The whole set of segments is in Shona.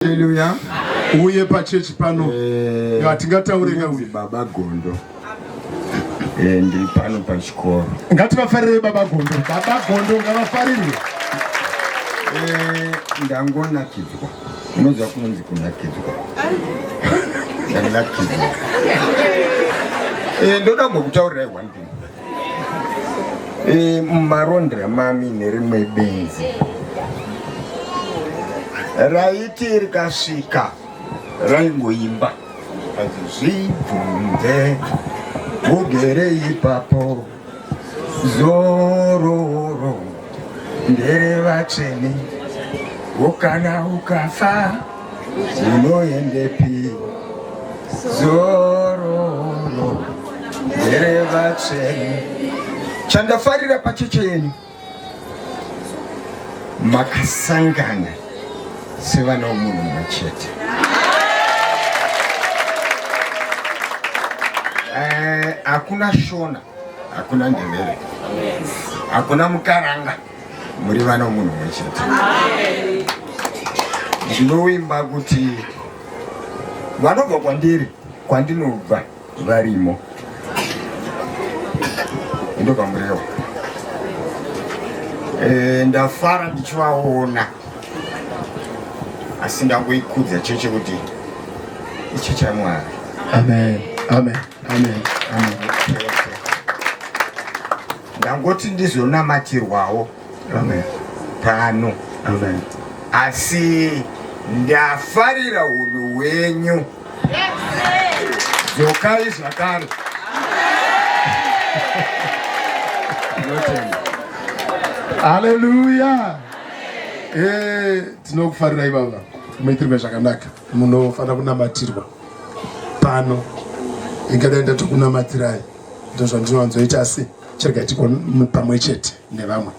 Hallelujah. Uye pachechi pano. Ngatingataureka uye Baba Gondo. Ndi pano pachikoro. Ngativafarire Baba Gondo. Baba Gondo ngavafarire. Ndangonakidzwa. Unoziva kunonzi kunakidzwa. Ndanakidzwa. Ndoda kutaurira one thing. Mumarondera mami nerimwe benzi raiti rikasvika raingoimba zvibvunze ugere ipapo zororo nderevatsvene ukana ukafa unoendepi zororo nderevatsvene. Chandafarira pacheche yenyu makasangana sevana vomunhu mumwe chete. Hakuna Shona, hakuna Ndebele, hakuna Mukaranga, muri vana vomunhu mumwe chete. Ndinoimba kuti vanobva kwandiri kwandinobva varimo ndobva muriwo. Ndafara ndichivaona asi ndangoikudza cheche kuti icheche yaMwari. Amen. Amen. Amen. Amen. Ndangoti ndizonamatirwawo Amen. pano. Amen. Asi ndafarira unhu hwenyu. Dzokai zvakare. Hallelujah. Tinokufarira baba. Muitirwe zvakanaka. Munofanira kunamatirwa pano. Ingadai ndatokunamatirai. Ndozvandinowanzoita asi chirega tiko pamwe chete nevamwe.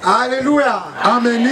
Hallelujah. Amen.